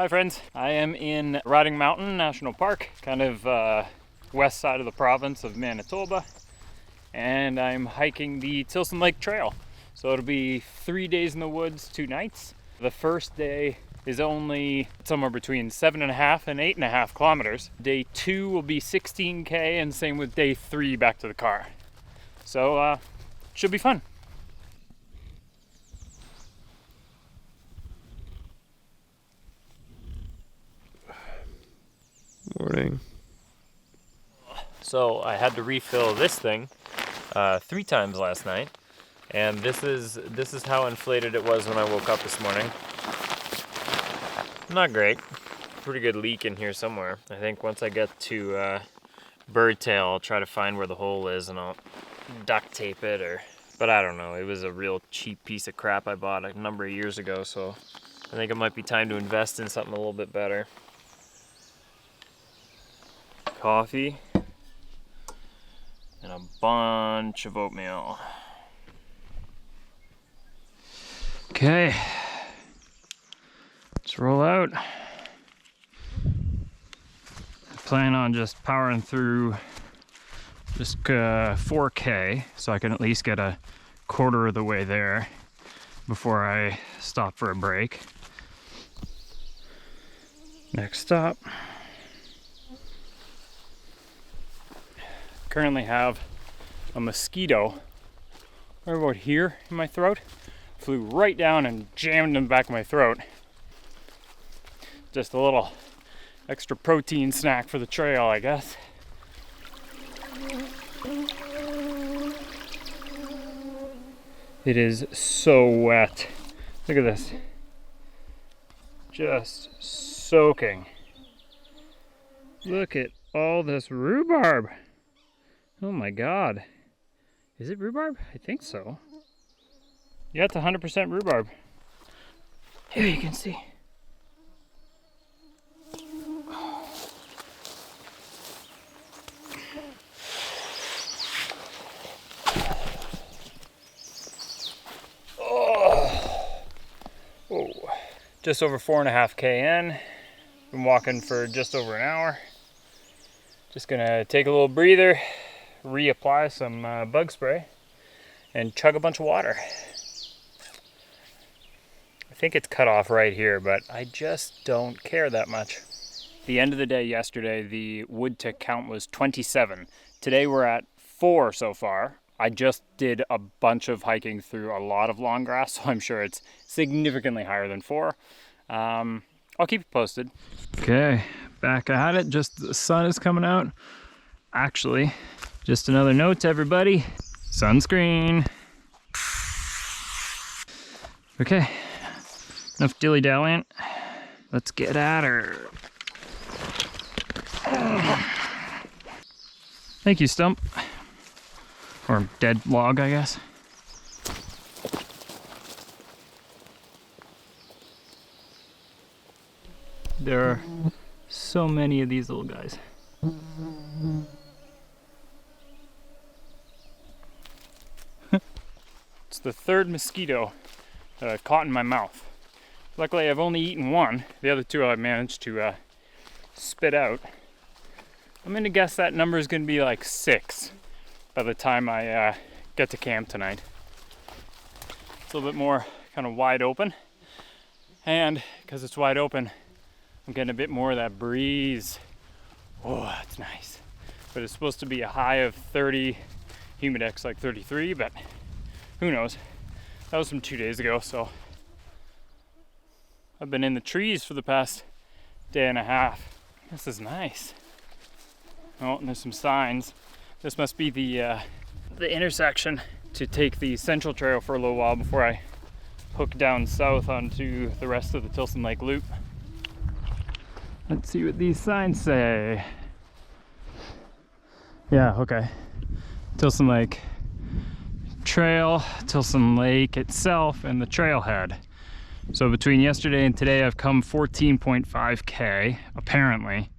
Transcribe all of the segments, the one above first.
Hi friends, I am in Riding Mountain National Park, kind of west side of the province of Manitoba, and I'm hiking the Tilson Lake Trail. So it'll be 3 days in the woods, 2 nights. The first day is only somewhere between 7.5 and 8.5 kilometers. Day 2 will be 16K, and same with day 3 back to the car. So should be fun. Morning. So I had to refill this thing 3 times last night, and this is how inflated it was when I woke up this morning. Not great. Pretty good leak in here somewhere. I think once I get to Birdtail, I'll try to find where the hole is and I'll duct tape it, but I don't know. It was a real cheap piece of crap I bought a number of years ago, so I think it might be time to invest in something a little bit better. Coffee and a bunch of oatmeal. Okay, let's roll out. I plan on just powering through just 4K, so I can at least get a quarter of the way there before I stop for a break. Next stop. Currently have a mosquito right about here in my throat. Flew right down and jammed in the back of my throat. Just a little extra protein snack for the trail, I guess. It is so wet. Look at this. Just soaking. Look at all this rhubarb. Oh my God. Is it rhubarb? I think so. Yeah, it's 100% rhubarb. Here you can see. Oh. Just over 4.5K in. Been walking for just over an hour. Just gonna take a little breather, reapply some bug spray, and chug a bunch of water. I think it's cut off right here, but I just don't care that much. The end of the day yesterday, the wood tick count was 27. Today we're at 4 so far. I just did a bunch of hiking through a lot of long grass, so I'm sure it's significantly higher than 4. I'll keep you posted. Okay, back at it. Just the sun is coming out. Actually, just another note to everybody, sunscreen. Okay, enough dilly-dallying. Let's get at her. Thank you, Stump. Or dead log, I guess. There are so many of these little guys. It's the 3rd mosquito that I've caught in my mouth. Luckily, I've only eaten 1. The other 2 I managed to spit out. I'm gonna guess that number is gonna be like 6 by the time I get to camp tonight. It's a little bit more kind of wide open, and because it's wide open, I'm getting a bit more of that breeze. Oh, that's nice. But it's supposed to be a high of 30, humidex like 33, but who knows? That was from 2 days ago, so I've been in the trees for the past day and a half. This is nice. Oh, and there's some signs. This must be the intersection to take the Central Trail for a little while before I hook down south onto the rest of the Tilson Lake loop. Let's see what these signs say. Yeah, okay. Tilson Lake Trail, Tilson Lake itself, and the trailhead. So between yesterday and today, I've come 14.5K, apparently.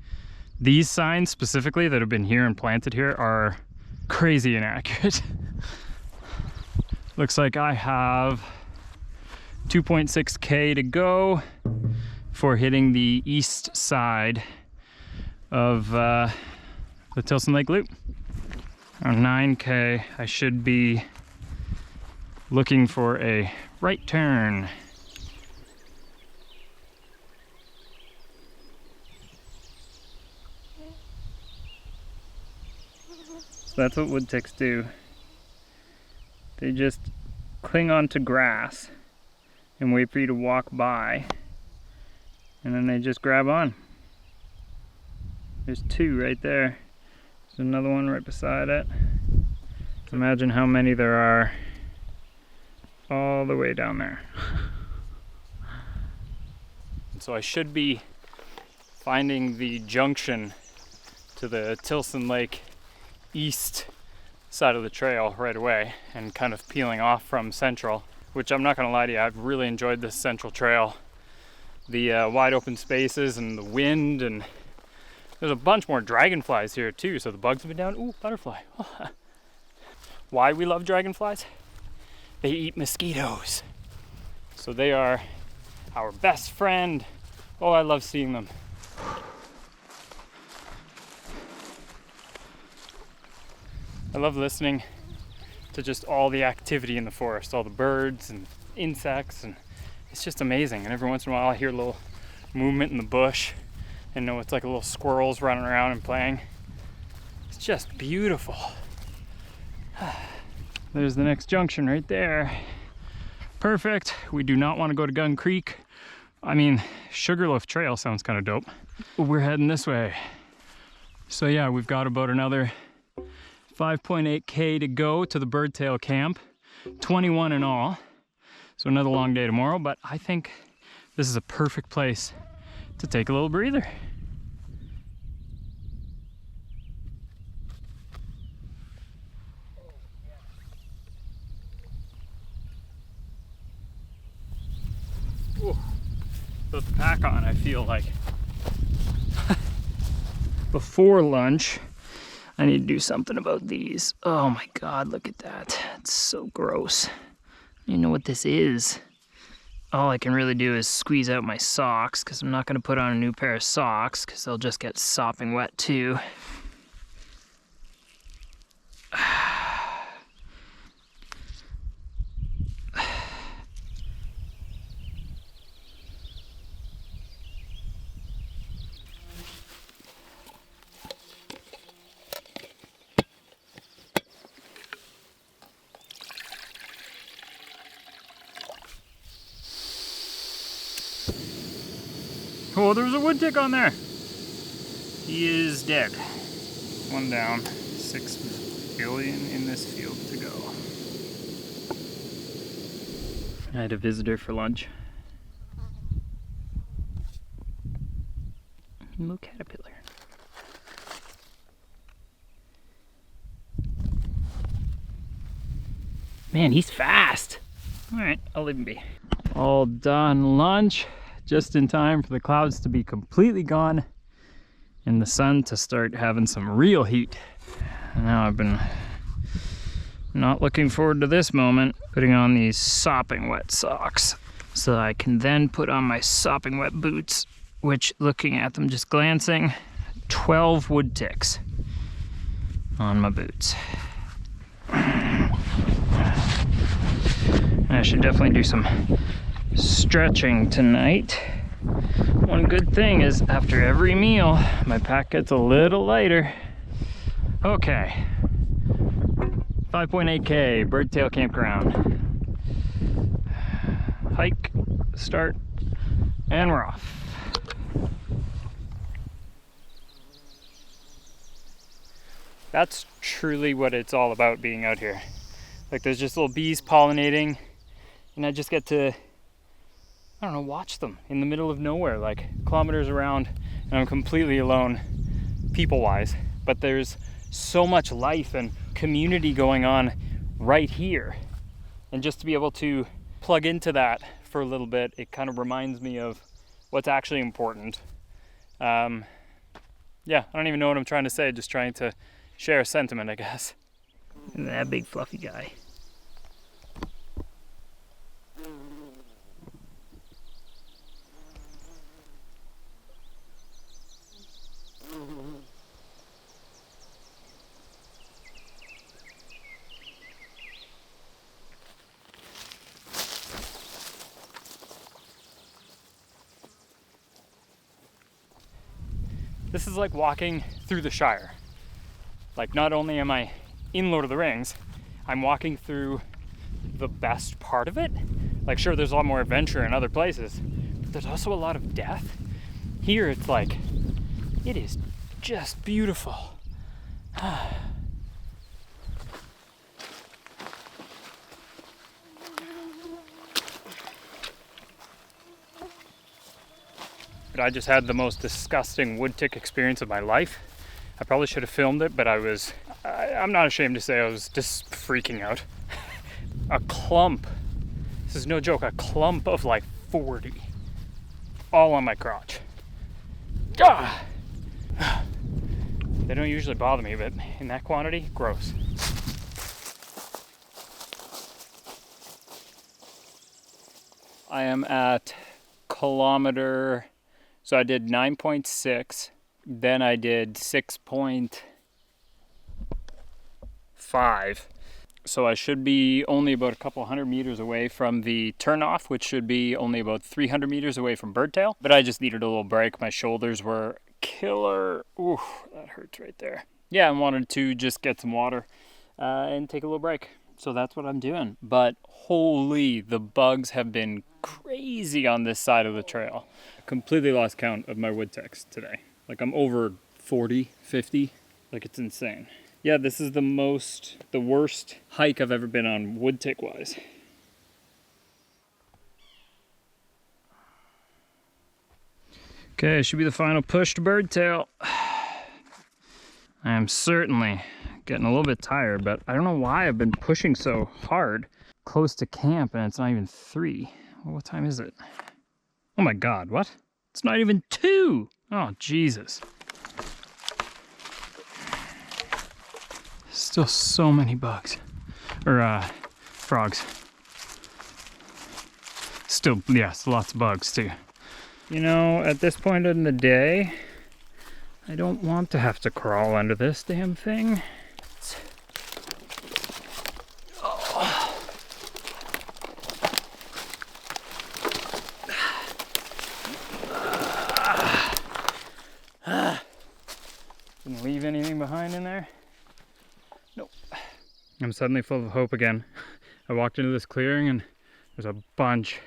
These signs specifically that have been here and planted here are crazy inaccurate. Looks like I have 2.6K to go, for hitting the east side of the Tilson Lake Loop. On 9K, I should be looking for a right turn. So that's what woodticks do. They just cling onto grass and wait for you to walk by, and then they just grab on. There's two right there. There's another one right beside it. Imagine how many there are all the way down there. So I should be finding the junction to the Tilson Lake east side of the trail right away and kind of peeling off from Central, which I'm not gonna lie to you, I've really enjoyed this Central trail. The wide open spaces and the wind, and there's a bunch more dragonflies here too, so the bugs have been down. Ooh, butterfly. Why we love dragonflies? They eat mosquitoes. So they are our best friend. Oh, I love seeing them. I love listening to just all the activity in the forest, all the birds and insects, and it's just amazing. And every once in a while I hear a little movement in the bush and know it's like a little squirrels running around and playing. It's just beautiful. There's the next junction right there. Perfect. We do not want to go to Gun Creek. I mean, Sugarloaf Trail sounds kind of dope. We're heading this way. So yeah, we've got about another 5.8K to go to the Birdtail camp, 21 in all. So another long day tomorrow, but I think this is a perfect place to take a little breather. Ooh, with the pack on, I feel like before lunch, I need to do something about these. Oh my God, look at that. It's so gross. You know what this is? All I can really do is squeeze out my socks, because I'm not going to put on a new pair of socks because they'll just get sopping wet too. Oh, there's a woodtick on there. He is dead. One down. 6 billion in this field to go. I had a visitor for lunch. Little caterpillar. Man, he's fast. All right, I'll leave him be. All done lunch. Just in time for the clouds to be completely gone and the sun to start having some real heat. Now I've been not looking forward to this moment, putting on these sopping wet socks so that I can then put on my sopping wet boots, which, looking at them just glancing, 12 wood ticks on my boots. I should definitely do some stretching tonight. One good thing is after every meal my pack gets a little lighter. Okay, 5.8K Birdtail campground. Hike, start, and we're off. That's truly what it's all about being out here. Like, there's just little bees pollinating and I just get to, I don't know, watch them in the middle of nowhere, like kilometers around, and I'm completely alone people-wise. But there's so much life and community going on right here. And just to be able to plug into that for a little bit, it kind of reminds me of what's actually important. Yeah, I don't even know what I'm trying to say, just trying to share a sentiment, I guess. And that big fluffy guy. This is like walking through the Shire. Like, not only am I in Lord of the Rings, I'm walking through the best part of it. Like, sure, there's a lot more adventure in other places, but there's also a lot of death. Here, it's like, it is just beautiful. But I just had the most disgusting wood tick experience of my life. I probably should have filmed it, but I'm not ashamed to say I was just freaking out. A clump, this is no joke, a clump of like 40, all on my crotch. Ah! They don't usually bother me, but in that quantity, gross. I am at kilometer, so I did 9.6, then I did 6.5. So I should be only about a couple hundred meters away from the turnoff, which should be only about 300 meters away from Birdtail. But I just needed a little break. My shoulders were killer. Ooh, that hurts right there. Yeah, I wanted to just get some water and take a little break. So that's what I'm doing. But holy, the bugs have been crazy on this side of the trail. Completely lost count of my woodticks today. Like, I'm over 40, 50. Like, it's insane. Yeah, this is the worst hike I've ever been on wood tick wise. Okay, should be the final push to Birdtail. I am certainly getting a little bit tired, but I don't know why I've been pushing so hard close to camp and it's not even 3. Well, what time is it? Oh my God, what? It's not even 2. Oh, Jesus. Still so many bugs, or frogs. Still, yes, lots of bugs too. You know, at this point in the day, I don't want to have to crawl under this damn thing. Didn't leave anything behind in there. Nope. I'm suddenly full of hope again. I walked into this clearing and there's a bunch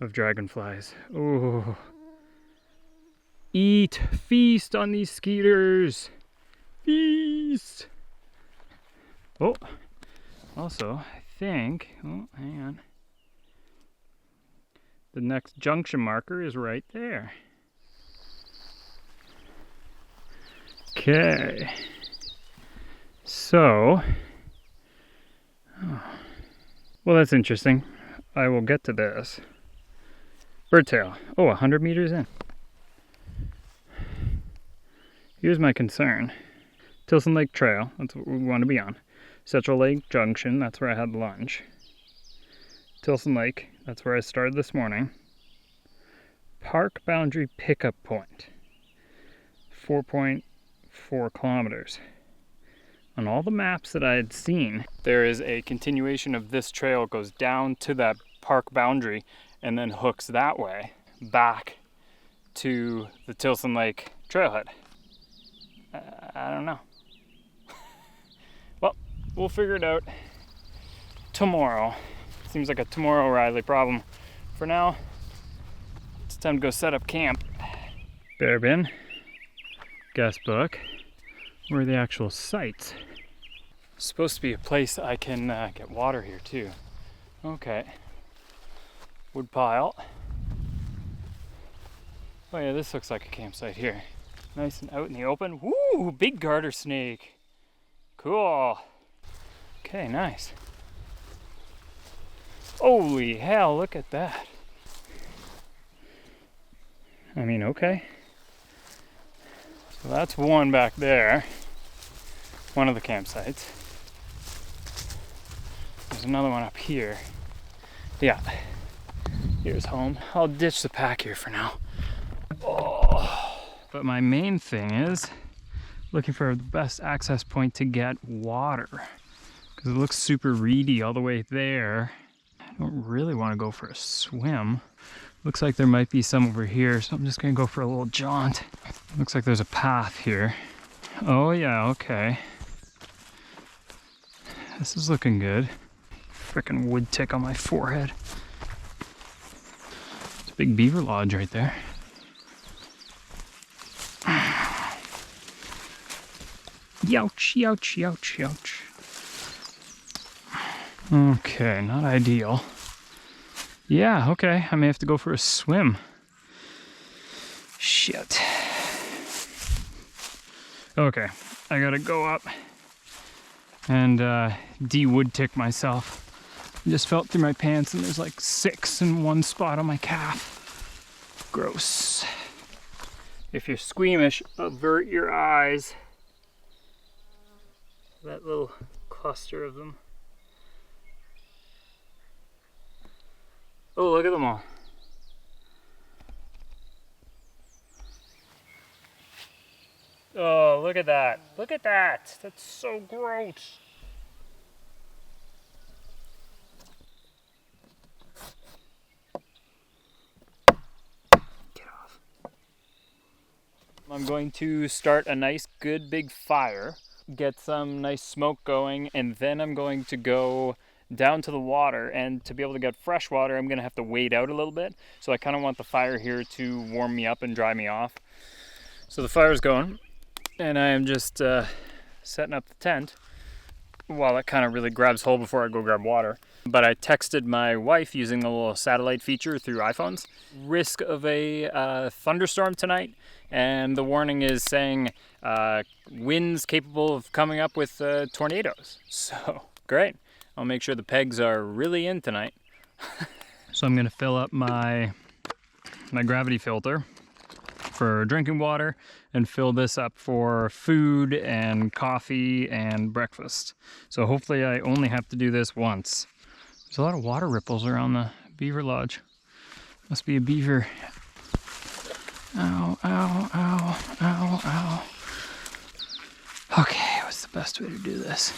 of dragonflies. Oh. Eat, feast on these skeeters. Feast. Oh, also, I think, oh, hang on. The next junction marker is right there. Okay. So, well, that's interesting. I will get to this. Birdtail. Oh, 100 meters in. Here's my concern. Tilson Lake Trail, that's what we want to be on. Central Lake Junction, that's where I had lunch. Tilson Lake, that's where I started this morning. Park Boundary Pickup Point. 4.4 kilometers. On all the maps that I had seen, there is a continuation of this trail, goes down to that park boundary and then hooks that way back to the Tilson Lake trailhead. I don't know. Well, we'll figure it out tomorrow. Seems like a tomorrow Riley problem. For now, it's time to go set up camp. Bear bin, guest book. Where are the actual sites? It's supposed to be a place I can get water here too. Okay. Wood pile. Oh yeah, this looks like a campsite here. Nice and out in the open. Woo! Big garter snake. Cool. Okay, nice. Holy hell, look at that. I mean, okay. So that's one back there. One of the campsites. There's another one up here. Yeah. Here's home. I'll ditch the pack here for now. Oh. But my main thing is looking for the best access point to get water. Because it looks super reedy all the way there. I don't really want to go for a swim. Looks like there might be some over here, so I'm just going to go for a little jaunt. Looks like there's a path here. Oh yeah, okay. This is looking good. Frickin' wood tick on my forehead. It's a big beaver lodge right there. Youch, youch, youch, youch. Okay, not ideal. Yeah, okay, I may have to go for a swim. Shit. Okay, I gotta go up and de-wood tick myself. I just felt through my pants and there's like 6 in one spot on my calf. Gross. If you're squeamish, avert your eyes. That little cluster of them. Oh, look at them all. Oh, look at that. Look at that. That's so gross. Get off. I'm going to start a nice, good, big fire. Get some nice smoke going, and then I'm going to go down to the water, and to be able to get fresh water I'm gonna have to wait out a little bit, so I kind of want the fire here to warm me up and dry me off. So the fire's going and I am just setting up the tent while it kind of really grabs hold before I go grab water. But I texted my wife using the little satellite feature through iPhones. Risk of a thunderstorm tonight, and the warning is saying winds capable of coming up with tornadoes. So great. I'll make sure the pegs are really in tonight. So I'm gonna fill up my gravity filter for drinking water and fill this up for food and coffee and breakfast. So hopefully I only have to do this once. There's a lot of water ripples around the beaver lodge. Must be a beaver. Ow, ow, ow, ow, ow. Okay, what's the best way to do this?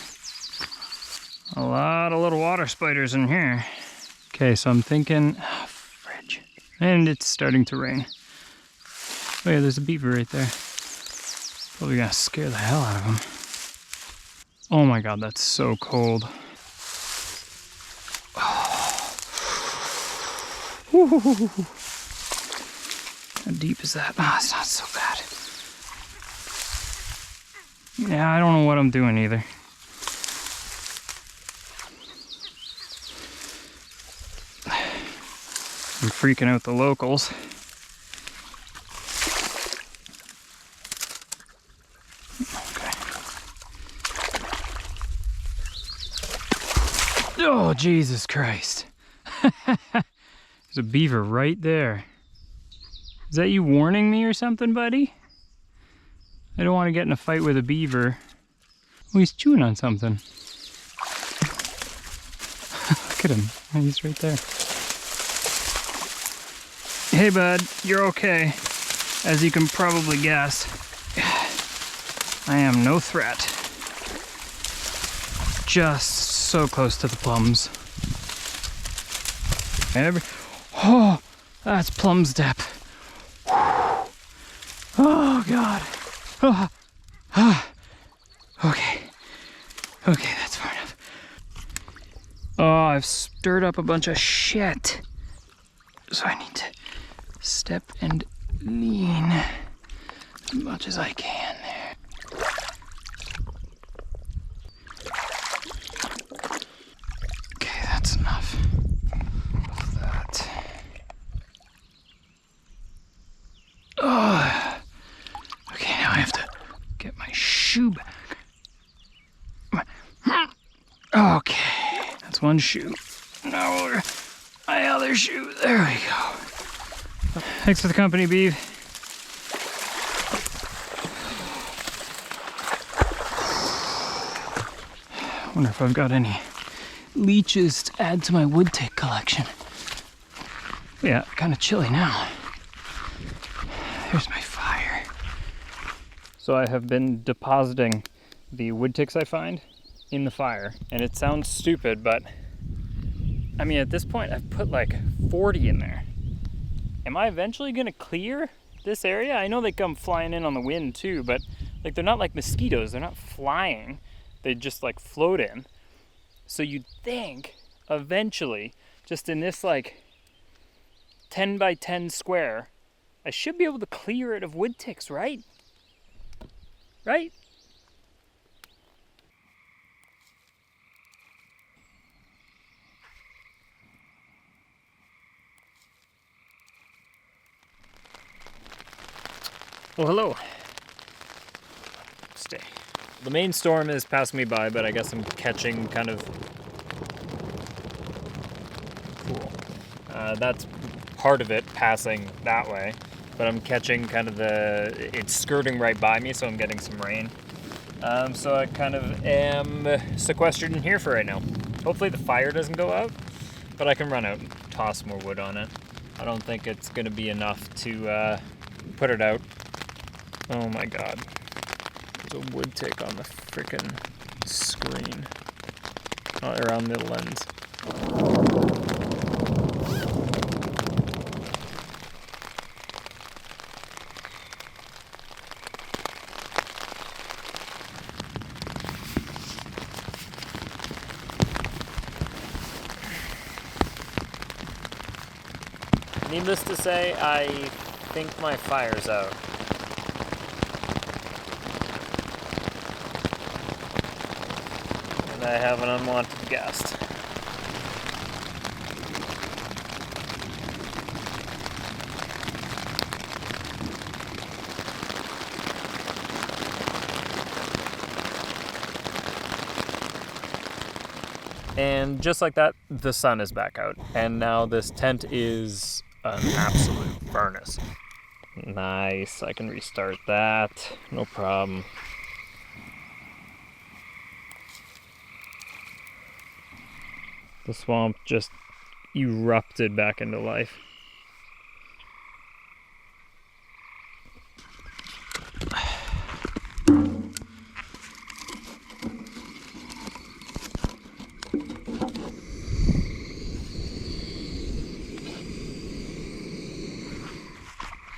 A lot of little water spiders in here. Okay, so I'm thinking, fridge. And it's starting to rain. Oh yeah, there's a beaver right there. Probably gonna scare the hell out of him. Oh my god, that's so cold. Oh. How deep is that? Ah, it's not so bad. Yeah, I don't know what I'm doing either. I'm freaking out the locals. Okay. Oh, Jesus Christ. There's a beaver right there. Is that you warning me or something, buddy? I don't want to get in a fight with a beaver. Oh, he's chewing on something. Look at him. He's right there. Hey bud, you're okay. As you can probably guess, I am no threat. Just so close to the plums. Oh, that's plums depth. Oh god. Okay. Okay, that's far enough. Oh, I've stirred up a bunch of shit. So I need to step and lean as much as I can there. Okay, that's enough of that. Oh, okay, now I have to get my shoe back. Okay, that's one shoe. Now my other shoe. There we go. Thanks for the company, Beeve. I wonder if I've got any leeches to add to my wood tick collection. Yeah, kind of chilly now. There's my fire. So I have been depositing the wood ticks I find in the fire, and it sounds stupid, but I mean, at this point, I've put like 40 in there. Am I eventually gonna clear? this area. I know they come flying in on the wind too, but like they're not like mosquitoes. They're not flying. They just like float in. So you'd think eventually, just in this like 10 by 10 square, I should be able to clear it of wood ticks, right? Right? Well, hello. Stay. The main storm is passing me by, but I guess I'm catching kind of... Cool. That's part of it passing that way, but I'm catching kind of it's skirting right by me, so I'm getting some rain. So I kind of am sequestered in here for right now. Hopefully the fire doesn't go out, but I can run out and toss more wood on it. I don't think it's going to be enough to put it out. Oh my god. There's a wood tick on the frickin' screen. Around the lens. Needless to say, I think my fire's out. And I have an unwanted guest. And just like that, the sun is back out. And now this tent is an absolute furnace. Nice, I can restart that, no problem. The swamp just erupted back into life.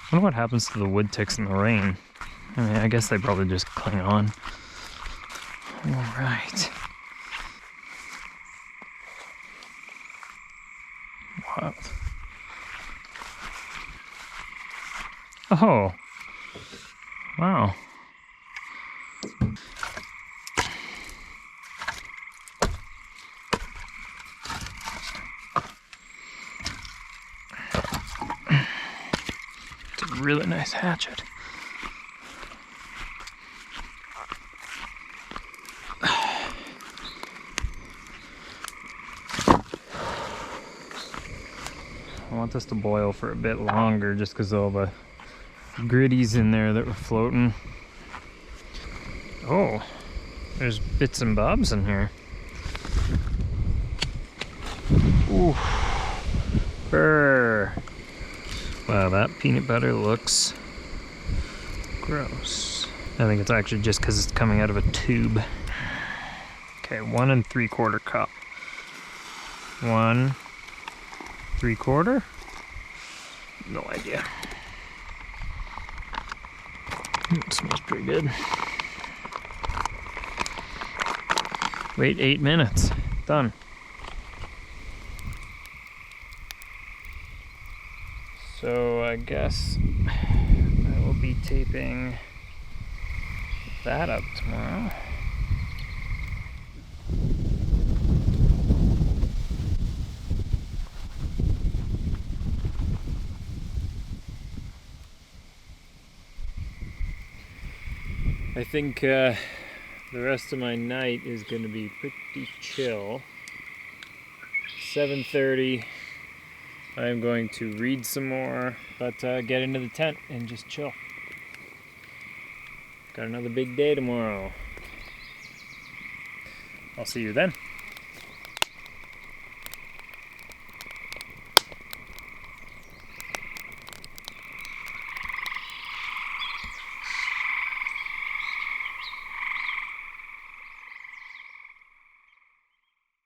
I wonder what happens to the wood ticks in the rain. I mean, I guess they probably just cling on. All right. Wow. Oh. Wow. Really nice hatchet. I want this to boil for a bit longer just because of all the gritties in there that were floating. Oh, there's bits and bobs in here. Ooh. Brr. Wow, that peanut butter looks gross. I think it's actually just because it's coming out of a tube. Okay, 1 3/4 cup. 1 3/4? No idea. It smells pretty good. Wait 8 minutes. Done. So I guess I will be taping that up tomorrow. I think the rest of my night is going to be pretty chill. 7:30. I'm going to read some more, but get into the tent and just chill. Got another big day tomorrow. I'll see you then.